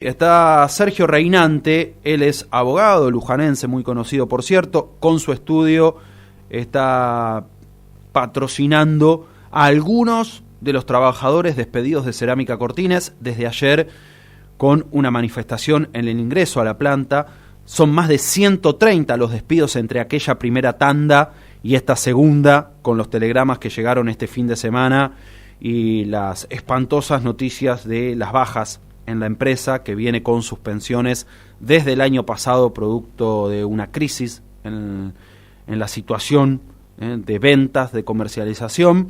Está Sergio Reinante, él es abogado lujanense, muy conocido por cierto, con su estudio está patrocinando a algunos de los trabajadores despedidos de Cerámica Cortines desde ayer con una manifestación en el ingreso a la planta. Son más de 130 los despidos entre aquella primera tanda y esta segunda, con los telegramas que llegaron este fin de semana y las espantosas noticias de las bajas en la empresa, que viene con suspensiones desde el año pasado, producto de una crisis en la situación de ventas, de comercialización,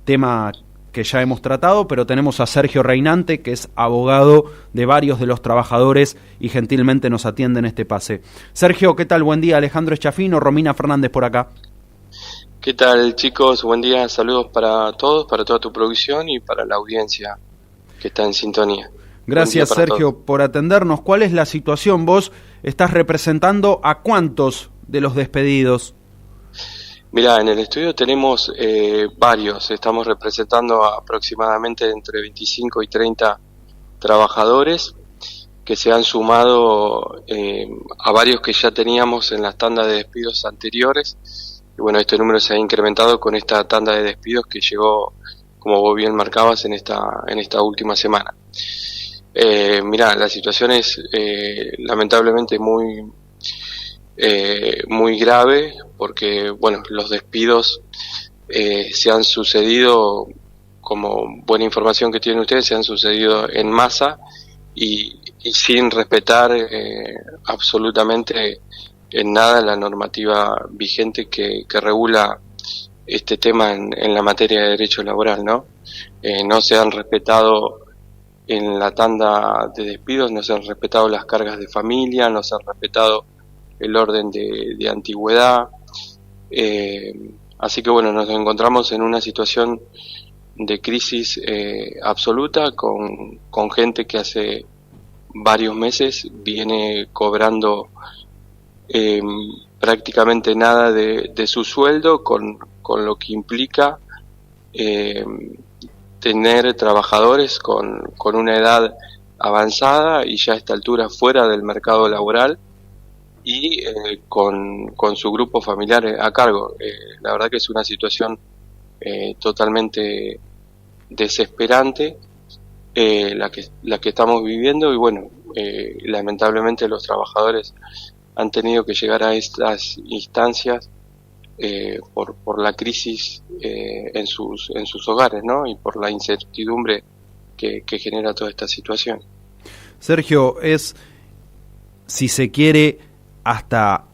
tema que ya hemos tratado, pero tenemos a Sergio Reinante, que es abogado de varios de los trabajadores y gentilmente nos atiende en este pase. Sergio, ¿qué tal? Buen día. Alejandro Eschafino, Romina Fernández por acá. ¿Qué tal, chicos? Buen día, saludos para todos, para toda tu producción y para la audiencia que está en sintonía. Gracias, Sergio, por atendernos. ¿Cuál es la situación? Vos estás representando a ¿cuántos de los despedidos? Mirá, en el estudio tenemos varios. Estamos representando aproximadamente entre 25 y 30 trabajadores que se han sumado a varios que ya teníamos en las tandas de despidos anteriores. Y bueno, este número se ha incrementado con esta tanda de despidos que llegó, como vos bien marcabas, en esta última semana. Mirá, la situación es lamentablemente muy grave, porque bueno, los despidos se han sucedido, como buena información que tienen ustedes, se han sucedido en masa y sin respetar absolutamente en nada la normativa vigente que regula este tema en la materia de derecho laboral, ¿no? No se han respetado en la tanda de despidos, no se han respetado las cargas de familia, no se han respetado el orden de antigüedad, así que bueno, nos encontramos en una situación de crisis absoluta con gente que hace varios meses viene cobrando prácticamente nada de su sueldo, con lo que implica tener trabajadores con una edad avanzada y ya a esta altura fuera del mercado laboral y con su grupo familiar a cargo. La verdad que es una situación totalmente desesperante la que estamos viviendo y bueno, lamentablemente los trabajadores han tenido que llegar a estas instancias por la crisis en sus hogares, ¿no? Y por la incertidumbre que genera toda esta situación. Sergio, es, si se quiere, hasta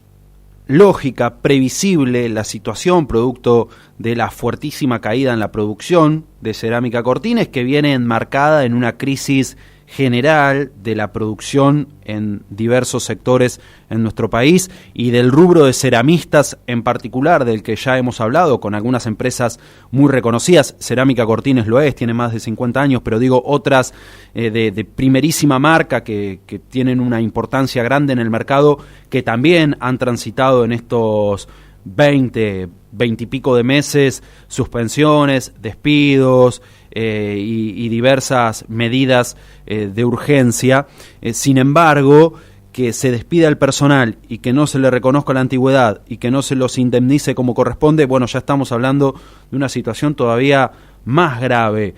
lógica, previsible la situación producto de la fuertísima caída en la producción de Cerámica Cortines, que viene enmarcada en una crisis general de la producción en diversos sectores en nuestro país y del rubro de ceramistas en particular, del que ya hemos hablado con algunas empresas muy reconocidas. Cerámica Cortines lo es, tiene más de 50 años, pero digo otras de primerísima marca que tienen una importancia grande en el mercado, que también han transitado en estos 20 y pico de meses suspensiones, despidos y diversas medidas de urgencia. Sin embargo, que se despida el personal y que no se le reconozca la antigüedad y que no se los indemnice como corresponde, bueno, ya estamos hablando de una situación todavía más grave.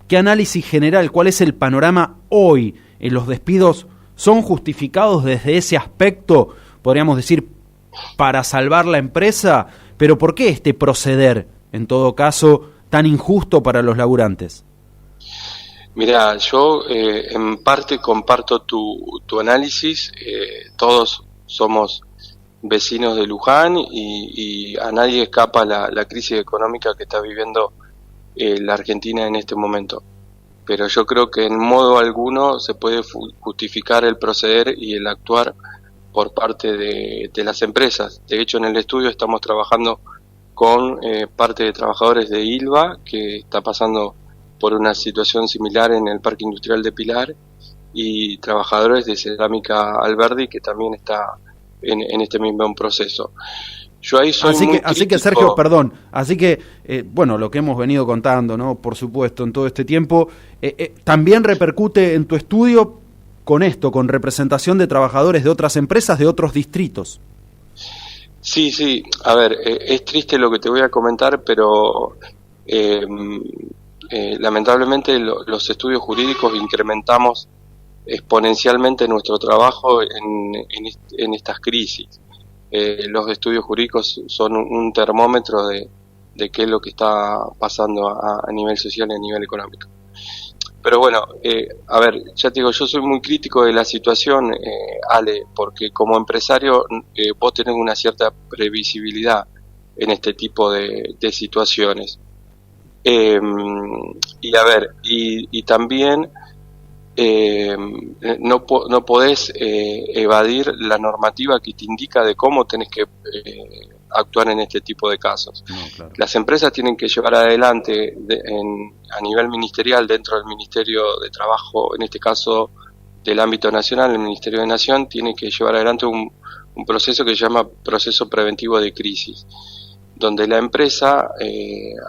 ¿Qué análisis general, cuál es el panorama hoy? ¿Los despidos son justificados desde ese aspecto, podríamos decir, para salvar la empresa? Pero ¿por qué este proceder, en todo caso, tan injusto para los laburantes? Mirá, yo en parte comparto tu análisis. Todos somos vecinos de Luján y a nadie escapa la crisis económica que está viviendo la Argentina en este momento. Pero yo creo que en modo alguno se puede justificar el proceder y el actuar por parte de las empresas. De hecho, en el estudio estamos trabajando con parte de trabajadores de ILVA, que está pasando por una situación similar en el Parque Industrial de Pilar, y trabajadores de Cerámica Alberdi, que también está en este mismo proceso. Yo ahí soy así que Sergio, perdón, bueno, lo que hemos venido contando, ¿no? Por supuesto, en todo este tiempo, también repercute en tu estudio con esto, con representación de trabajadores de otras empresas, de otros distritos. Sí, a ver, es triste lo que te voy a comentar, pero lamentablemente los estudios jurídicos incrementamos exponencialmente nuestro trabajo en estas crisis. Los estudios jurídicos son un termómetro de qué es lo que está pasando a nivel social y a nivel económico. Pero bueno, a ver, ya te digo, yo soy muy crítico de la situación, Ale, porque como empresario vos tenés una cierta previsibilidad en este tipo de situaciones. Y a ver, y también no podés evadir la normativa que te indica de cómo tenés que actuar en este tipo de casos. No, claro. Las empresas tienen que llevar adelante a nivel ministerial, dentro del Ministerio de Trabajo, en este caso del ámbito nacional, el Ministerio de Nación tiene que llevar adelante un proceso que se llama proceso preventivo de crisis, donde la empresa,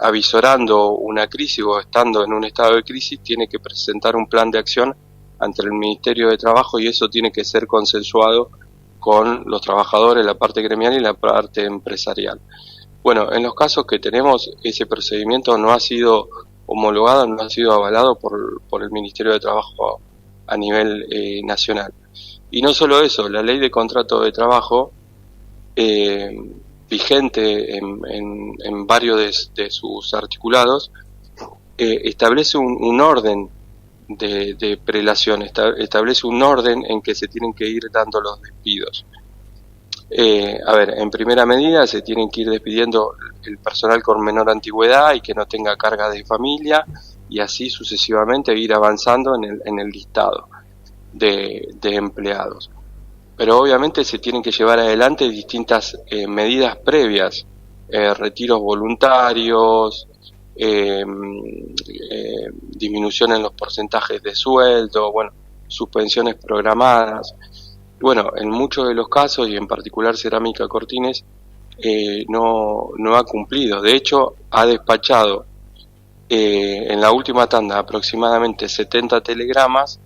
avisorando una crisis o estando en un estado de crisis, tiene que presentar un plan de acción ante el Ministerio de Trabajo, y eso tiene que ser consensuado con los trabajadores, la parte gremial y la parte empresarial. Bueno, en los casos que tenemos, ese procedimiento no ha sido homologado, no ha sido avalado por el Ministerio de Trabajo a nivel nacional. Y no solo eso, la ley de contrato de trabajo, vigente en varios de sus articulados, establece un orden de prelación, establece un orden en que se tienen que ir dando los despidos. A ver, en primera medida se tienen que ir despidiendo el personal con menor antigüedad y que no tenga carga de familia, y así sucesivamente ir avanzando en el listado de empleados. Pero obviamente se tienen que llevar adelante distintas medidas previas, retiros voluntarios, disminución en los porcentajes de sueldo, bueno, suspensiones programadas. Bueno, en muchos de los casos, y en particular Cerámica Cortines, no ha cumplido. De hecho, ha despachado en la última tanda aproximadamente 70 telegramas,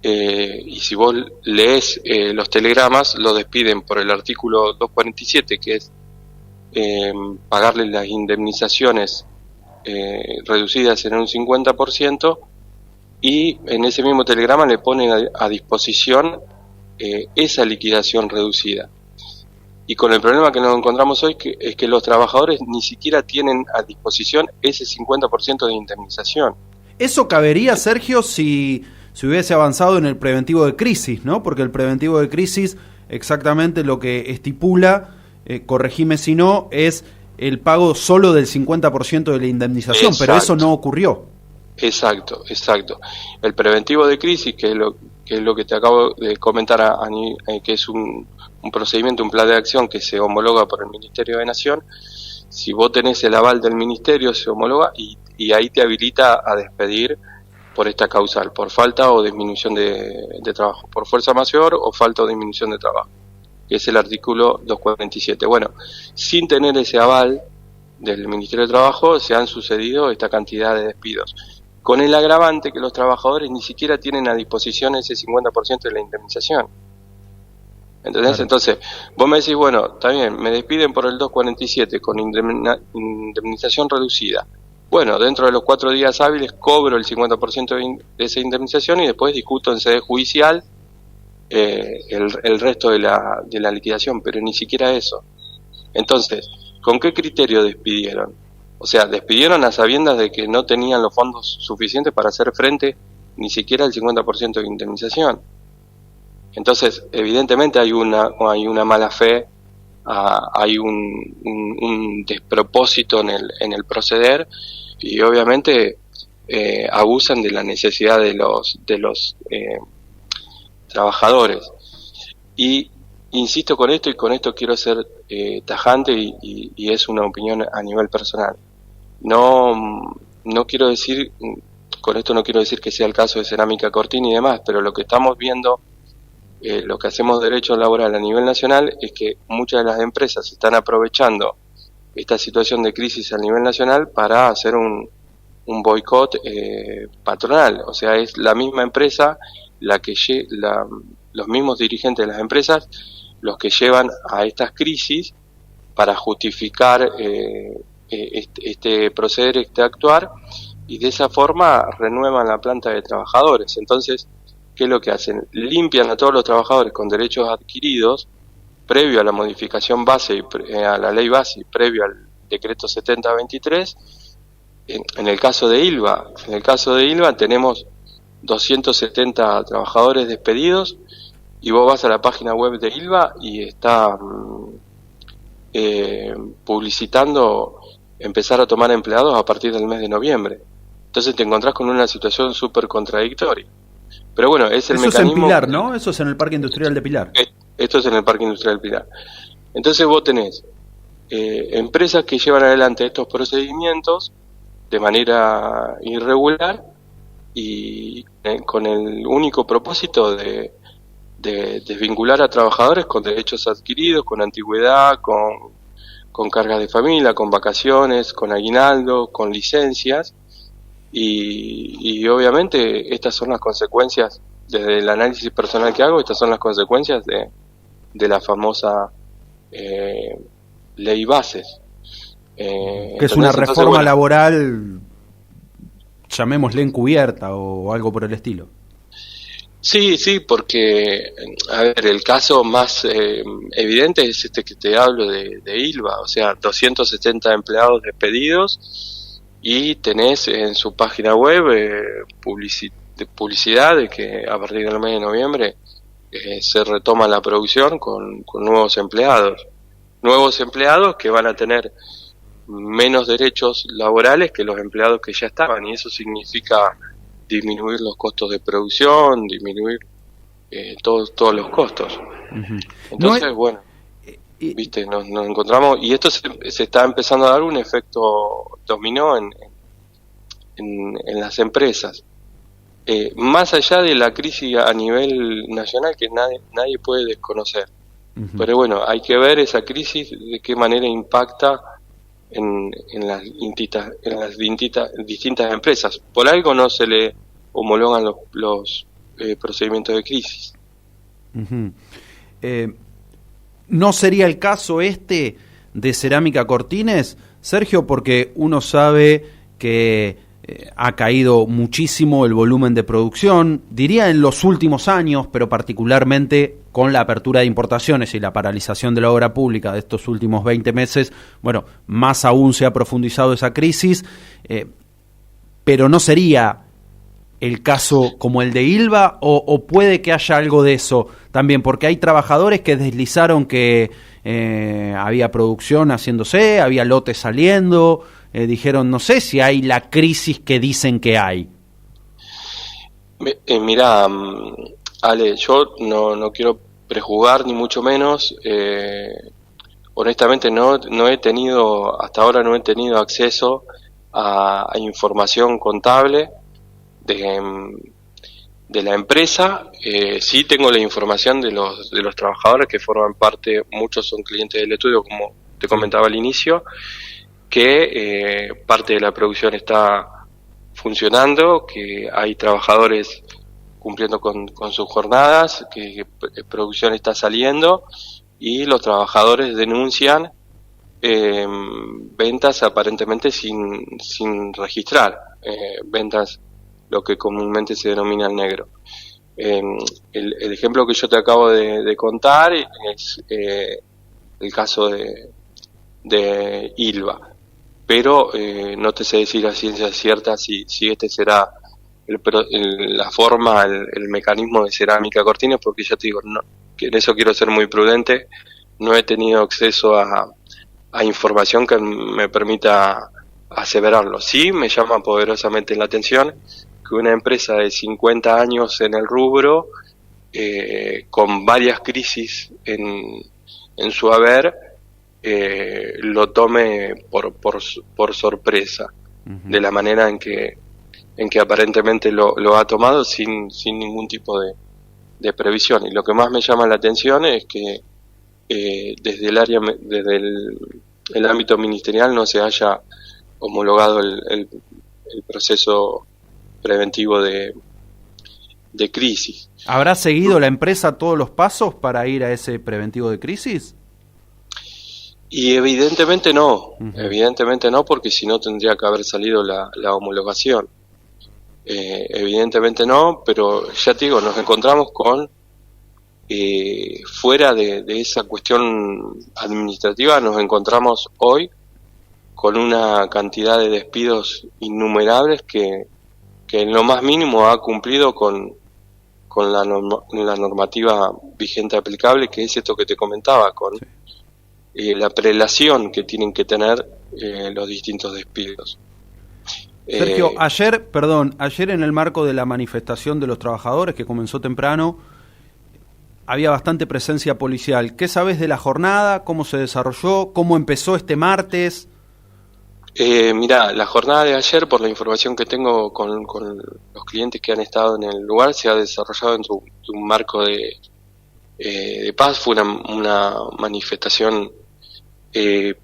y si vos lees los telegramas, lo despiden por el artículo 247, que es pagarle las indemnizaciones reducidas en un 50%, y en ese mismo telegrama le ponen a disposición esa liquidación reducida. Y con el problema que nos encontramos hoy, es que los trabajadores ni siquiera tienen a disposición ese 50% de indemnización. Eso cabería, Sergio, si hubiese avanzado en el preventivo de crisis, ¿no? Porque el preventivo de crisis, exactamente lo que estipula, corregime si no, es el pago solo del 50% de la indemnización. Exacto. Pero eso no ocurrió. Exacto. El preventivo de crisis, que es lo que te acabo de comentar, que es un procedimiento, un plan de acción que se homologa por el Ministerio de Nación. Si vos tenés el aval del Ministerio, se homologa y ahí te habilita a despedir por esta causal, por falta o disminución de trabajo, por fuerza mayor o falta o disminución de trabajo, que es el artículo 247. Bueno, sin tener ese aval del Ministerio de Trabajo, se han sucedido esta cantidad de despidos, con el agravante que los trabajadores ni siquiera tienen a disposición ese 50% de la indemnización. ¿Entendés? Claro. Entonces, vos me decís, bueno, está bien, me despiden por el 247 con indemnización reducida. Bueno, dentro de los 4 días hábiles cobro el 50% de esa indemnización y después discuto en sede judicial el resto de la liquidación, pero ni siquiera eso. Entonces, ¿con qué criterio despidieron? O sea, despidieron a sabiendas de que no tenían los fondos suficientes para hacer frente ni siquiera al 50% de indemnización. Entonces, evidentemente hay una mala fe, hay un despropósito en el proceder, y obviamente abusan de la necesidad de los trabajadores. Y insisto con esto, y con esto quiero ser tajante, y es una opinión a nivel personal. No quiero decir, con esto no quiero decir que sea el caso de Cerámica Cortina y demás, pero lo que estamos viendo, lo que hacemos derecho laboral a nivel nacional, es que muchas de las empresas están aprovechando esta situación de crisis a nivel nacional para hacer un boicot patronal. O sea, es la misma empresa los mismos dirigentes de las empresas los que llevan a estas crisis para justificar este proceder, este actuar, y de esa forma renuevan la planta de trabajadores. Entonces, ¿qué es lo que hacen? Limpian a todos los trabajadores con derechos adquiridos previo a la modificación base, a la ley base y previo al decreto 7023. En el caso de ILVA tenemos 270 trabajadores despedidos, y vos vas a la página web de ILVA y está publicitando empezar a tomar empleados a partir del mes de noviembre. Entonces te encontrás con una situación súper contradictoria. Pero bueno, es el mecanismo... Eso es en Pilar, ¿no? Eso es en el Parque Industrial de Pilar. Esto es en el Parque Industrial de Pilar. Entonces vos tenés empresas que llevan adelante estos procedimientos de manera irregular y con el único propósito de desvincular a trabajadores con derechos adquiridos, con antigüedad, con cargas de familia, con vacaciones, con aguinaldo, con licencias, y obviamente estas son las consecuencias, desde el análisis personal que hago, estas son las consecuencias de la famosa ley bases. Que es una reforma laboral, llamémosle encubierta o algo por el estilo. Sí, porque, a ver, el caso más evidente es este que te hablo de ILVA, o sea, 270 empleados despedidos, y tenés en su página web publicidad de que a partir del mes de noviembre se retoma la producción con nuevos empleados que van a tener menos derechos laborales que los empleados que ya estaban, y eso significa disminuir los costos de producción, disminuir todos los costos. Uh-huh. Entonces, bueno, viste, nos encontramos, y esto se está empezando a dar un efecto dominó en las empresas. Más allá de la crisis a nivel nacional que nadie puede desconocer. Uh-huh. Pero bueno, hay que ver esa crisis de qué manera impacta en las distintas empresas. Por algo no se le homologan los procedimientos de crisis. Uh-huh. ¿No sería el caso de Cerámica Cortines, Sergio? Porque uno sabe que ha caído muchísimo el volumen de producción, diría en los últimos años, pero particularmente con la apertura de importaciones y la paralización de la obra pública de estos últimos 20 meses, bueno, más aún se ha profundizado esa crisis, pero ¿no sería el caso como el de ILVA o puede que haya algo de eso también? Porque hay trabajadores que deslizaron que había producción haciéndose, había lotes saliendo, dijeron, no sé si hay la crisis que dicen que hay. Mirá, Ale, yo no quiero prejugar ni mucho menos. Honestamente hasta ahora no he tenido acceso a información contable de la empresa. Sí tengo la información de los trabajadores que forman parte, muchos son clientes del estudio, como te comentaba al inicio, que parte de la producción está funcionando, que hay trabajadores cumpliendo con sus jornadas, que producción está saliendo, y los trabajadores denuncian ventas aparentemente sin registrar, ventas lo que comúnmente se denomina el negro. El ejemplo que yo te acabo de contar es el caso de ILVA, pero no te sé decir a ciencia cierta si este será la forma, el mecanismo de Cerámica Cortines, porque ya te digo, que en eso quiero ser muy prudente. No he tenido acceso a información que me permita aseverarlo. Sí me llama poderosamente la atención que una empresa de 50 años en el rubro, con varias crisis en su haber, lo tome por sorpresa, uh-huh, de la manera en que aparentemente lo ha tomado sin ningún tipo de previsión. Y lo que más me llama la atención es que desde el ámbito ministerial no se haya homologado el proceso preventivo de de crisis. ¿Habrá seguido la empresa todos los pasos para ir a ese preventivo de crisis? Y evidentemente no, evidentemente no, porque si no tendría que haber salido la homologación. Evidentemente no, pero ya te digo, nos encontramos con, fuera de esa cuestión administrativa, nos encontramos hoy con una cantidad de despidos innumerables que en lo más mínimo ha cumplido con la normativa vigente aplicable, que es esto que te comentaba, con la prelación que tienen que tener los distintos despidos. Sergio, ayer en el marco de la manifestación de los trabajadores que comenzó temprano, había bastante presencia policial. ¿Qué sabes de la jornada? ¿Cómo se desarrolló? ¿Cómo empezó este martes? Mirá, la jornada de ayer, por la información que tengo con los clientes que han estado en el lugar, se ha desarrollado en un marco de paz. Fue una manifestación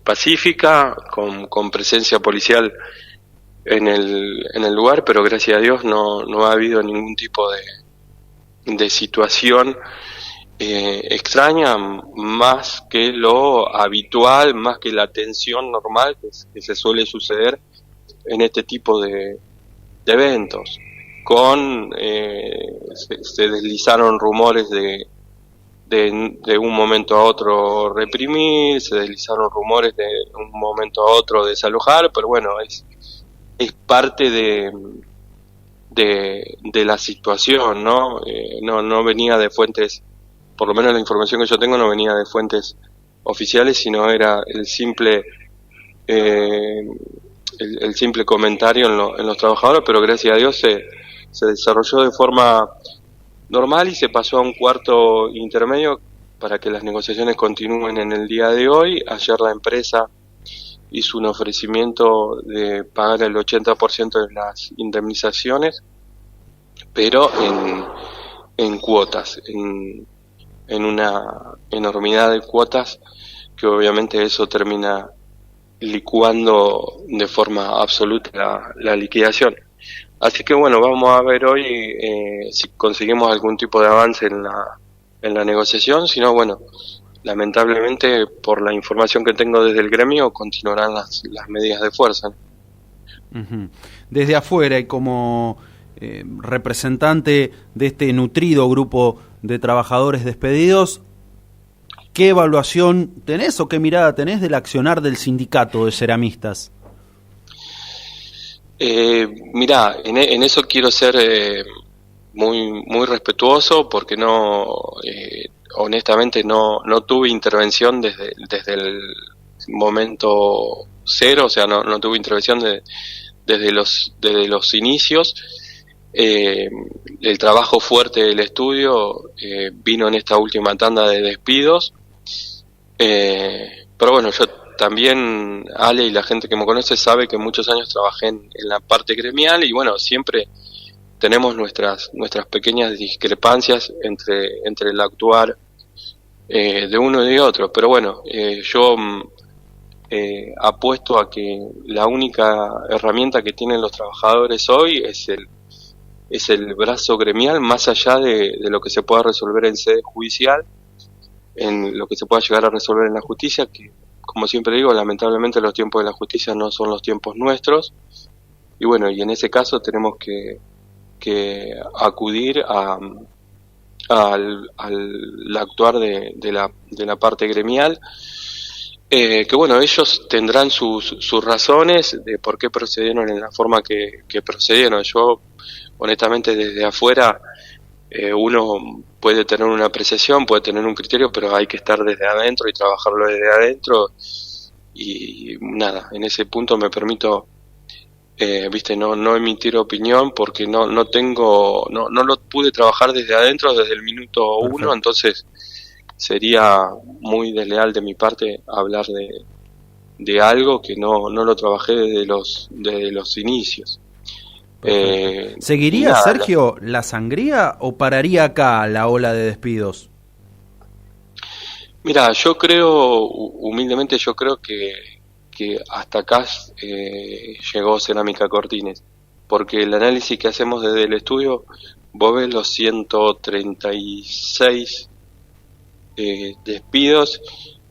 pacífica, con presencia policial en el lugar, pero gracias a Dios no ha habido ningún tipo de situación extraña, más que lo habitual, más que la tensión normal que se suele suceder en este tipo de eventos. Se deslizaron rumores de un momento a otro reprimir, se deslizaron rumores de un momento a otro desalojar, pero bueno, es parte de la situación, ¿no? No venía de fuentes, por lo menos la información que yo tengo no venía de fuentes oficiales, sino era el simple comentario en los trabajadores, pero gracias a Dios se desarrolló de forma normal y se pasó a un cuarto intermedio para que las negociaciones continúen en el día de hoy. Ayer la empresa hizo un ofrecimiento de pagar el 80% de las indemnizaciones, pero en cuotas, en una enormidad de cuotas, que obviamente eso termina licuando de forma absoluta la liquidación. Así que bueno, vamos a ver hoy si conseguimos algún tipo de avance en la negociación. Si no, bueno, lamentablemente, por la información que tengo desde el gremio, continuarán las medidas de fuerza. Desde afuera y como representante de este nutrido grupo de trabajadores despedidos, ¿qué evaluación tenés o qué mirada tenés del accionar del sindicato de ceramistas? Mirá, en eso quiero ser muy respetuoso, porque honestamente no tuve intervención desde el momento cero, o sea, no tuve intervención desde los inicios. El trabajo fuerte del estudio vino en esta última tanda de despidos, pero bueno, yo también, Ale y la gente que me conoce sabe que muchos años trabajé en la parte gremial, y bueno, siempre tenemos nuestras pequeñas discrepancias entre el actuar de uno y de otro, pero bueno, yo apuesto a que la única herramienta que tienen los trabajadores hoy es el brazo gremial, más allá de lo que se pueda resolver en sede judicial, en lo que se pueda llegar a resolver en la justicia, que, como siempre digo, lamentablemente los tiempos de la justicia no son los tiempos nuestros, y bueno, y en ese caso tenemos que acudir al actuar de la parte gremial, que bueno, ellos tendrán sus razones de por qué procedieron en la forma que procedieron. Yo, honestamente, desde afuera, uno puede tener una apreciación, puede tener un criterio, pero hay que estar desde adentro y trabajarlo desde adentro, y nada, en ese punto me permito no emitir opinión, porque no lo pude trabajar desde adentro desde el minuto uno. Entonces sería muy desleal de mi parte hablar de algo que no lo trabajé desde los inicios. ¿Seguiría, Sergio, la sangría o pararía acá la ola de despidos? Mira, yo creo, humildemente, que hasta acá llegó Cerámica Cortines, porque el análisis que hacemos desde el estudio vos ves los 136 despidos,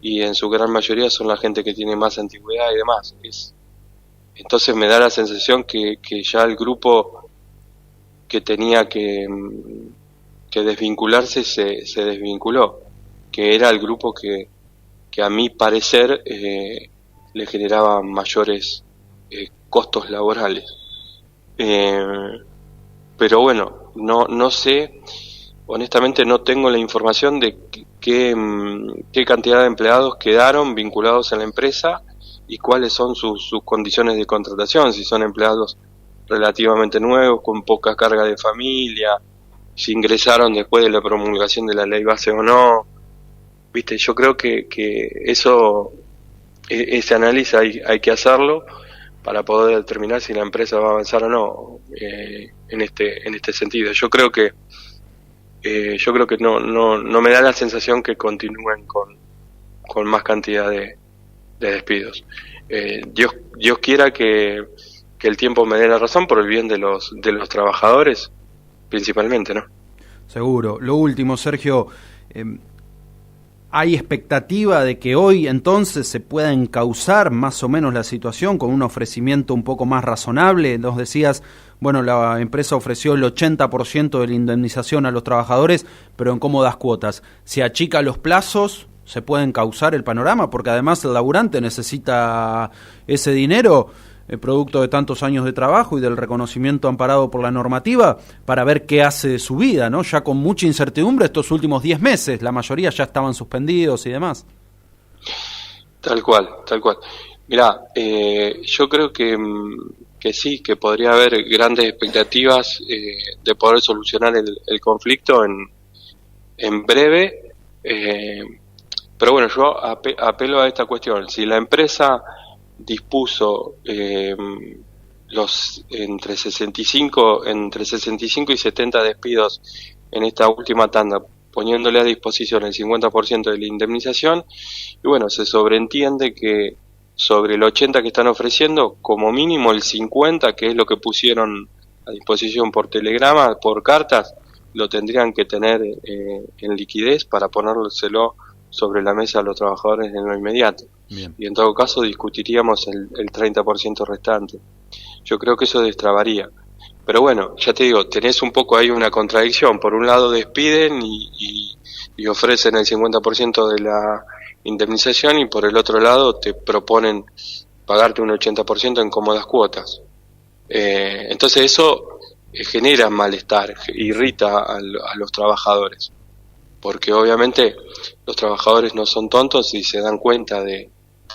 y en su gran mayoría son la gente que tiene más antigüedad y demás. Entonces me da la sensación que ya el grupo que tenía que desvincularse se desvinculó, que era el grupo que a mi parecer le generaba mayores costos laborales. Pero bueno, no sé, honestamente no tengo la información de qué cantidad de empleados quedaron vinculados a la empresa y cuáles son sus condiciones de contratación, si son empleados relativamente nuevos, con poca carga de familia, si ingresaron después de la promulgación de la ley base o no. Viste, yo creo que ese análisis hay que hacerlo para poder determinar si la empresa va a avanzar o no en este sentido. Yo creo que no me da la sensación que continúen con más cantidad de despidos. Dios quiera que el tiempo me dé la razón por el bien de los trabajadores, principalmente, ¿no? Seguro. Lo último, Sergio, ¿hay expectativa de que hoy entonces se pueda encauzar más o menos la situación con un ofrecimiento un poco más razonable? Nos decías, bueno, la empresa ofreció el 80% de la indemnización a los trabajadores, pero en cómodas cuotas. ¿Se achica los plazos? ¿Se puede encauzar el panorama? Porque además el laburante necesita ese dinero, producto de tantos años de trabajo y del reconocimiento amparado por la normativa, para ver qué hace de su vida, ¿no? Ya con mucha incertidumbre estos últimos 10 meses, la mayoría ya estaban suspendidos y demás. Tal cual. Mirá, yo creo que sí, que podría haber grandes expectativas de poder solucionar el conflicto en breve, pero bueno, yo apelo a esta cuestión. Si la empresa dispuso los entre 65 y 70 despidos en esta última tanda, poniéndole a disposición el 50% de la indemnización, y bueno, se sobreentiende que sobre el 80 que están ofreciendo, como mínimo el 50, que es lo que pusieron a disposición por telegrama, por cartas, lo tendrían que tener en liquidez para ponérselo sobre la mesa a los trabajadores en lo inmediato. Bien. Y en todo caso discutiríamos el 30% restante. Yo creo que eso destrabaría. Pero bueno, ya te digo, tenés un poco ahí una contradicción. Por un lado despiden y ofrecen el 50% de la indemnización, y por el otro lado te proponen pagarte un 80% en cómodas cuotas. Entonces eso genera malestar, irrita a los trabajadores, porque obviamente los trabajadores no son tontos y se dan cuenta de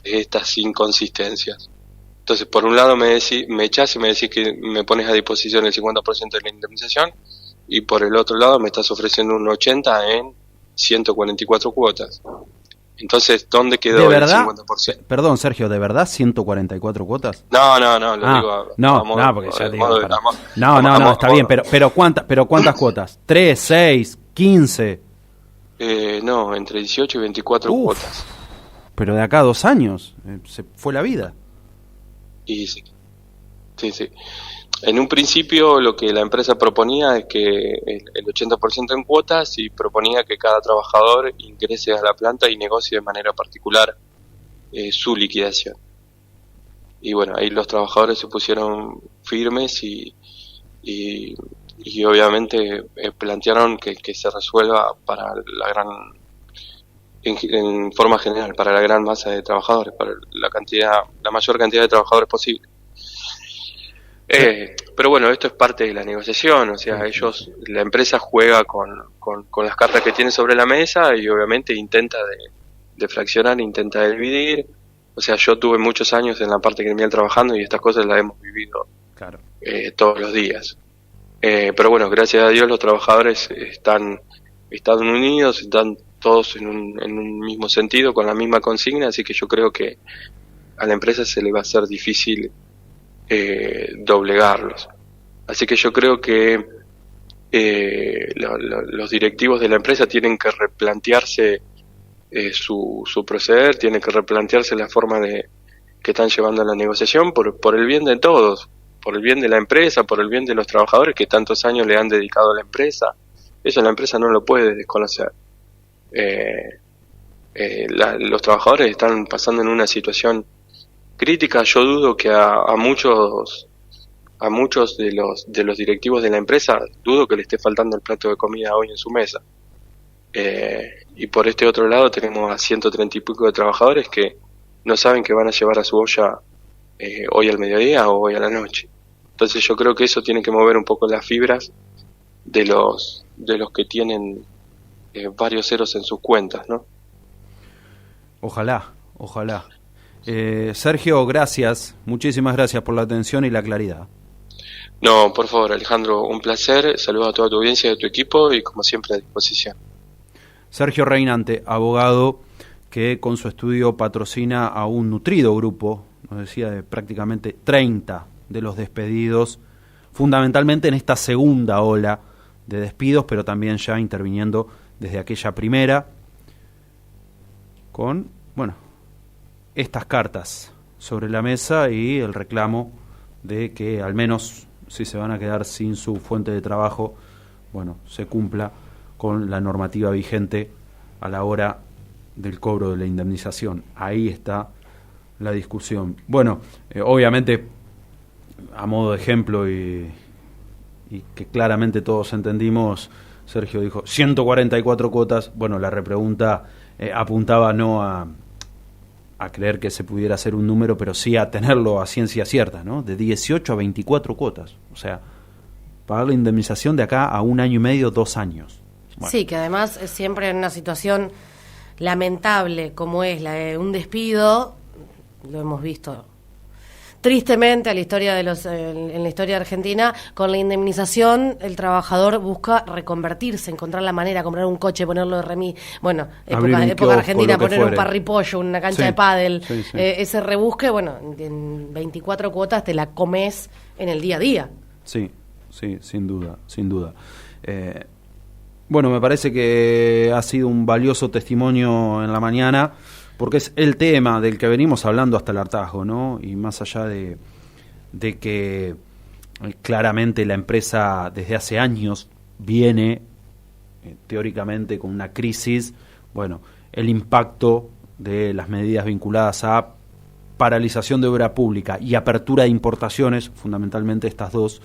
estas inconsistencias. Entonces, por un lado me echás y me decís que me pones a disposición el 50% de la indemnización, y por el otro lado me estás ofreciendo un 80% en 144 cuotas. Entonces, ¿dónde quedó el 50%? Perdón, Sergio, ¿de verdad 144 cuotas? No, lo digo. Porque ya digo. Está bien, pero ¿cuántas cuotas? ¿3, 6, 15? No, entre 18 y 24 cuotas. Pero de acá a 2 años se fue la vida. Y sí. En un principio lo que la empresa proponía es que el 80% en cuotas, y proponía que cada trabajador ingrese a la planta y negocie de manera particular su liquidación. Y bueno, ahí los trabajadores se pusieron firmes y obviamente plantearon que se resuelva para la gran, en forma general, para la gran masa de trabajadores, para la mayor cantidad de trabajadores posible. Pero bueno, esto es parte de la negociación, o sea, la empresa juega con las cartas que tiene sobre la mesa, y obviamente intenta de fraccionar, intenta de dividir. O sea, yo tuve muchos años en la parte gremial trabajando, y estas cosas las hemos vivido todos los días. Pero bueno, gracias a Dios los trabajadores están unidos, están todos en un mismo sentido, con la misma consigna, así que yo creo que a la empresa se le va a hacer difícil doblegarlos. Así que yo creo que los directivos de la empresa tienen que replantearse su proceder, tienen que replantearse la forma que están llevando la negociación por el bien de todos. por el bien de la empresa, por el bien de los trabajadores que tantos años le han dedicado a la empresa. Eso la empresa no lo puede desconocer. Los trabajadores están pasando en una situación crítica. Yo dudo que a muchos de los directivos de la empresa, dudo que le esté faltando el plato de comida hoy en su mesa. Y por este otro lado tenemos a 130 y pico de trabajadores que no saben que van a llevar a su olla hoy al mediodía o hoy a la noche. Entonces yo creo que eso tiene que mover un poco las fibras de los que tienen varios ceros en sus cuentas, ¿no? Ojalá. Sergio, gracias, muchísimas gracias por la atención y la claridad. No, por favor, Alejandro, un placer. Saludos a toda tu audiencia y a tu equipo y como siempre a disposición. Sergio Reinante, abogado que con su estudio patrocina a un nutrido grupo, nos decía, de prácticamente 30 de los despedidos, fundamentalmente en esta segunda ola de despidos, pero también ya interviniendo desde aquella primera, con, estas cartas sobre la mesa y el reclamo de que al menos si se van a quedar sin su fuente de trabajo, se cumpla con la normativa vigente a la hora del cobro de la indemnización. Ahí está la discusión. Obviamente, a modo de ejemplo y que claramente todos entendimos, Sergio dijo 144 cuotas. La repregunta apuntaba no a creer que se pudiera hacer un número, pero sí a tenerlo a ciencia cierta, ¿no? De 18 a 24 cuotas. O sea, pagar la indemnización de acá a 1 año y medio, 2 años. Sí, que además es siempre en una situación lamentable como es la de un despido, lo hemos visto tristemente en la historia en la historia argentina. Con la indemnización el trabajador busca reconvertirse, encontrar la manera, comprar un coche, ponerlo de remis, época argentina, poner un parripollo, una cancha de pádel, sí. Ese rebusque, en 24 cuotas te la comes en el día a día. Sí, sin duda. Me parece que ha sido un valioso testimonio en la mañana, porque es el tema del que venimos hablando hasta el hartazgo, ¿no? Y más allá de que claramente la empresa desde hace años viene teóricamente con una crisis, el impacto de las medidas vinculadas a paralización de obra pública y apertura de importaciones, fundamentalmente estas dos,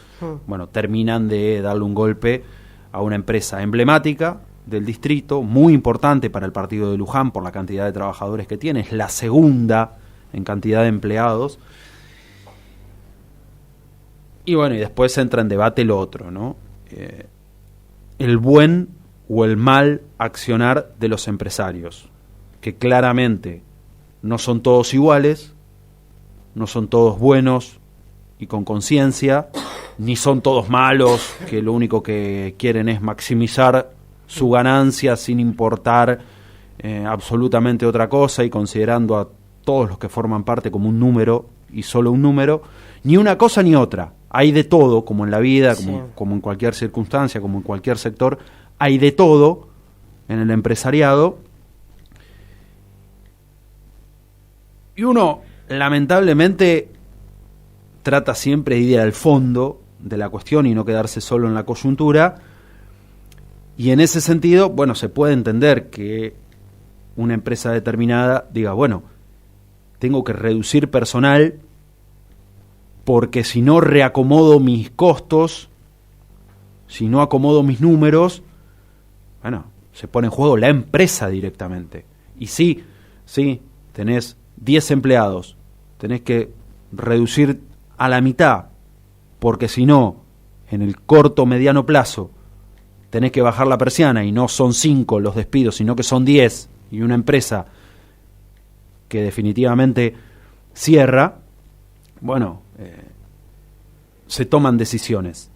terminan de darle un golpe a una empresa emblemática del distrito, muy importante para el partido de Luján por la cantidad de trabajadores que tiene, es la segunda en cantidad de empleados. Y después entra en debate lo otro, ¿no? El buen o el mal accionar de los empresarios, que claramente no son todos iguales, no son todos buenos y con conciencia, ni son todos malos, que lo único que quieren es maximizar su ganancia sin importar absolutamente otra cosa y considerando a todos los que forman parte como un número y solo un número, ni una cosa ni otra. Hay de todo, como en la vida, como en cualquier circunstancia, como en cualquier sector, hay de todo en el empresariado. Y uno, lamentablemente, trata siempre de ir al fondo de la cuestión y no quedarse solo en la coyuntura. Y en ese sentido, se puede entender que una empresa determinada diga, tengo que reducir personal porque si no reacomodo mis costos, si no acomodo mis números, se pone en juego la empresa directamente. Y sí, tenés 10 empleados, tenés que reducir a la mitad, porque si no, en el corto mediano plazo, tenés que bajar la persiana y no son 5 los despidos, sino que son 10, y una empresa que definitivamente cierra, se toman decisiones.